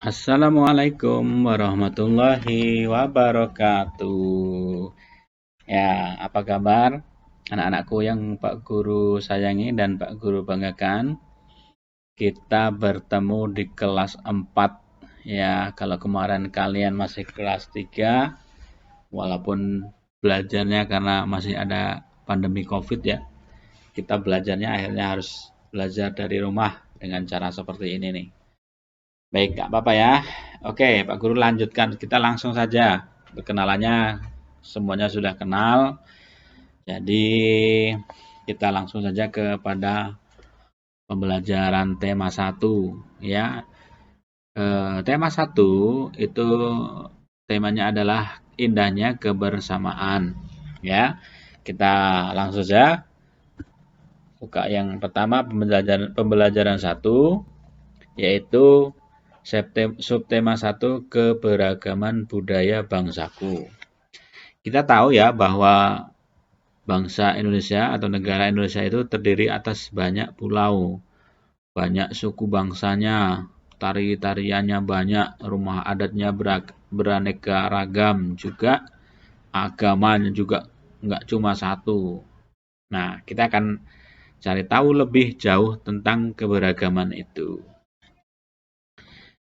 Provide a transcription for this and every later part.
Assalamualaikum warahmatullahi wabarakatuh. Ya, apa kabar anak-anakku yang Pak Guru sayangi dan Pak Guru banggakan? Kita bertemu di kelas 4. Ya, kalau kemarin kalian masih kelas 3, walaupun belajarnya karena masih ada pandemi Covid ya, kita belajarnya akhirnya harus belajar dari rumah dengan cara seperti ini nih. Baik, nggak apa-apa ya. Oke, Pak Guru lanjutkan. Kita langsung saja. Perkenalannya semuanya sudah kenal. Jadi kita langsung saja kepada pembelajaran tema 1 ya. Tema 1 itu temanya adalah indahnya kebersamaan ya. Kita langsung saja buka yang pertama pembelajaran 1 yaitu subtema 1 keberagaman budaya bangsaku. Kita tahu ya bahwa bangsa Indonesia atau negara Indonesia itu terdiri atas banyak pulau, banyak suku bangsanya, tari-tariannya banyak, rumah adatnya beraneka ragam, juga agamanya juga nggak cuma satu. Nah, kita akan cari tahu lebih jauh tentang keberagaman itu.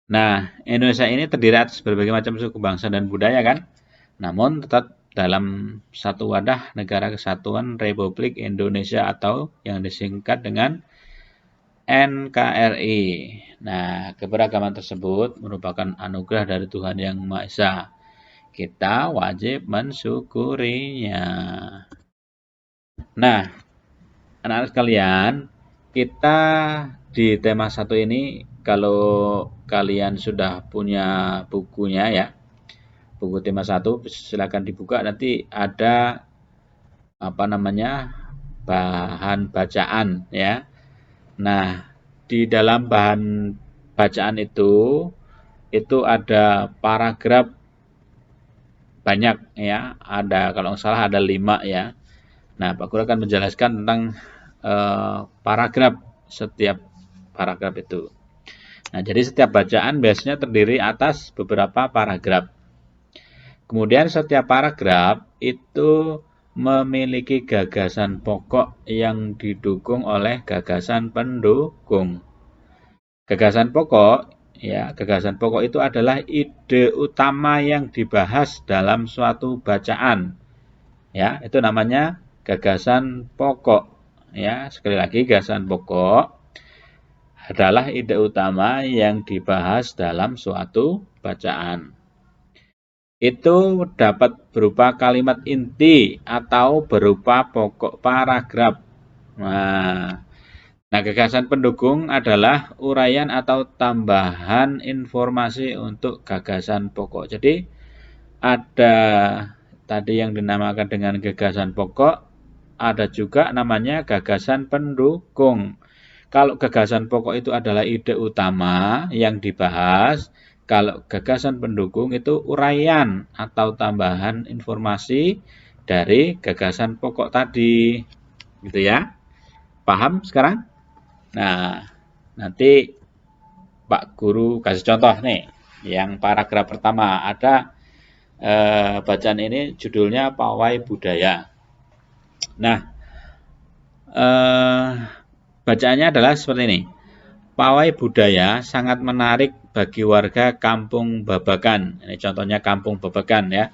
Nah, Indonesia ini terdiri atas berbagai macam suku bangsa dan budaya kan? Namun tetap dalam satu wadah Negara Kesatuan Republik Indonesia atau yang disingkat dengan NKRI. Nah, keberagaman tersebut merupakan anugerah dari Tuhan Yang Maha Esa. Kita wajib mensyukurinya. Nah, anak-anak sekalian, kita di tema 1 ini kalau kalian sudah punya bukunya ya, buku tema 1 silakan dibuka, nanti ada apa namanya? Bahan bacaan ya. Nah, di dalam bahan bacaan itu ada paragraf banyak ya, ada kalau nggak salah ada 5 ya. Nah, Pak Guru akan menjelaskan tentang paragraf setiap paragraf itu. Nah, jadi setiap bacaan biasanya terdiri atas beberapa paragraf. Kemudian setiap paragraf itu memiliki gagasan pokok yang didukung oleh gagasan pendukung. Gagasan pokok itu adalah ide utama yang dibahas dalam suatu bacaan. Ya, itu namanya gagasan pokok. Ya, sekali lagi gagasan pokok adalah ide utama yang dibahas dalam suatu bacaan. Itu dapat berupa kalimat inti atau berupa pokok paragraf. Nah, gagasan pendukung adalah uraian atau tambahan informasi untuk gagasan pokok. Jadi, ada tadi yang dinamakan dengan gagasan pokok, ada juga namanya gagasan pendukung. Kalau gagasan pokok itu adalah ide utama yang dibahas, kalau gagasan pendukung itu uraian atau tambahan informasi dari gagasan pokok tadi. Gitu ya. Paham sekarang? Nah, nanti Pak Guru kasih contoh nih. Yang paragraf pertama ada bacaan ini judulnya Pawai Budaya. Nah, bacaannya adalah seperti ini. Pawai budaya sangat menarik bagi warga Kampung Babakan. Ini contohnya Kampung Babakan ya.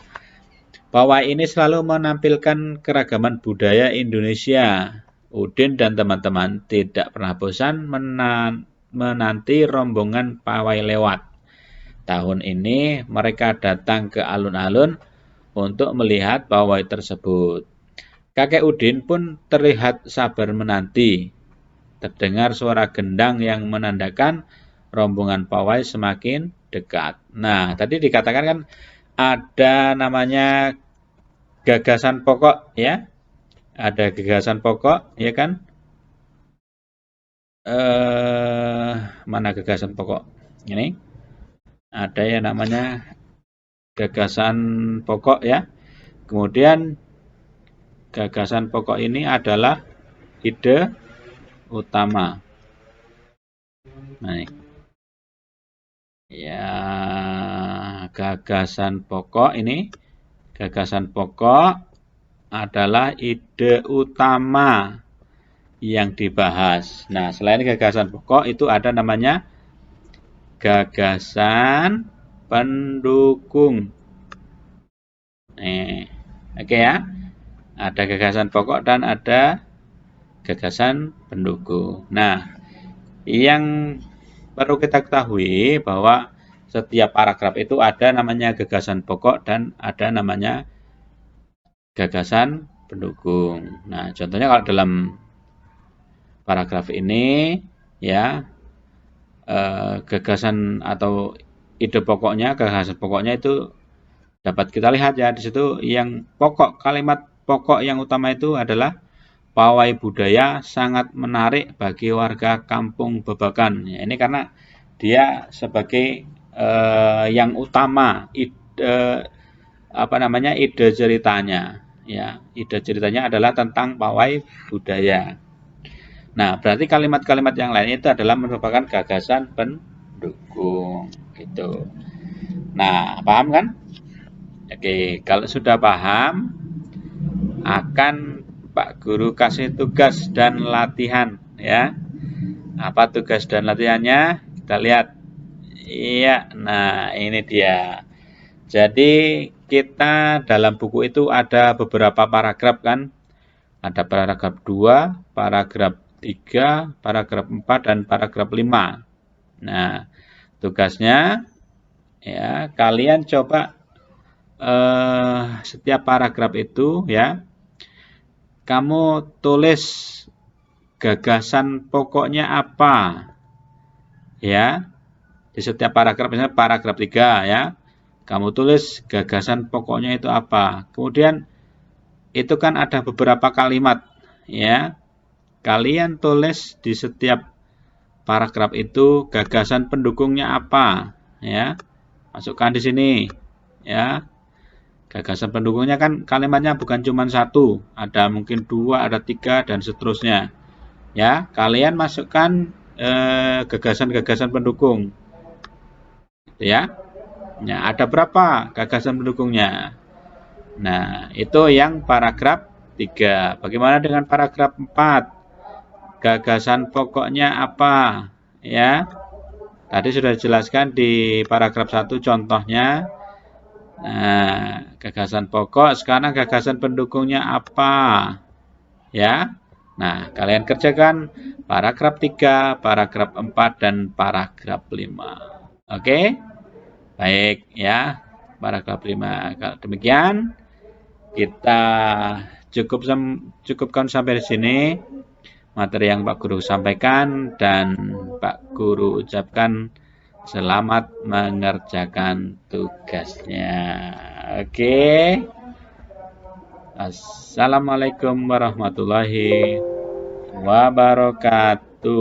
Pawai ini selalu menampilkan keragaman budaya Indonesia. Udin dan teman-teman tidak pernah bosan menanti rombongan pawai lewat. Tahun ini mereka datang ke alun-alun untuk melihat pawai tersebut. Kakek Udin pun terlihat sabar menanti. Terdengar suara gendang yang menandakan rombongan pawai semakin dekat. Nah, tadi dikatakan kan ada namanya gagasan pokok ya. Ada gagasan pokok ya kan? Mana gagasan pokok? Ini ada yang namanya gagasan pokok ya. Kemudian gagasan pokok ini adalah ide utama. Nah, Ya, gagasan pokok ini, gagasan pokok adalah ide utama yang dibahas. Nah, selain gagasan pokok itu ada namanya gagasan pendukung. Oke ya. Ada gagasan pokok dan ada gagasan pendukung. Nah, yang perlu kita ketahui bahwa setiap paragraf itu ada namanya gagasan pokok dan ada namanya gagasan pendukung. Nah, contohnya kalau dalam paragraf ini ya gagasan atau ide pokoknya, gagasan pokoknya itu dapat kita lihat ya di situ yang pokok, kalimat pokok yang utama itu adalah pawai budaya sangat menarik bagi warga Kampung Babakan. Ya, ini karena dia sebagai yang utama ide ide ceritanya. Ya, ide ceritanya adalah tentang pawai budaya. Nah, berarti kalimat-kalimat yang lain itu adalah merupakan gagasan pendukung gitu. Nah, paham kan? Oke, kalau sudah paham, akan Pak Guru kasih tugas dan latihan ya. Apa tugas dan latihannya? Kita lihat. Iya, nah ini dia. Jadi kita dalam buku itu ada beberapa paragraf kan? Ada paragraf 2, paragraf 3, paragraf 4 dan paragraf 5. Nah, tugasnya ya kalian coba setiap paragraf itu ya kamu tulis gagasan pokoknya apa ya di setiap paragraf, misalnya paragraf 3 ya kamu tulis gagasan pokoknya itu apa. Kemudian itu kan ada beberapa kalimat ya, kalian tulis di setiap paragraf itu gagasan pendukungnya apa ya, masukkan di sini ya. Gagasan pendukungnya kan kalimatnya bukan cuma satu, ada mungkin 2, ada 3 dan seterusnya. Ya, kalian masukkan gagasan-gagasan pendukung. Ya. Ya, ada berapa gagasan pendukungnya? Nah, itu yang paragraf 3. Bagaimana dengan paragraf 4? Gagasan pokoknya apa? Ya. Tadi sudah dijelaskan di paragraf 1 contohnya. Nah, gagasan pokok, sekarang gagasan pendukungnya apa? Ya. Nah, kalian kerjakan paragraf 3, paragraf 4 dan paragraf 5. Oke? Baik, ya. Paragraf 5. Kalau demikian, kita cukupkan sampai di sini materi yang Pak Guru sampaikan dan Pak Guru ucapkan selamat mengerjakan tugasnya. Oke. Assalamualaikum warahmatullahi wabarakatuh.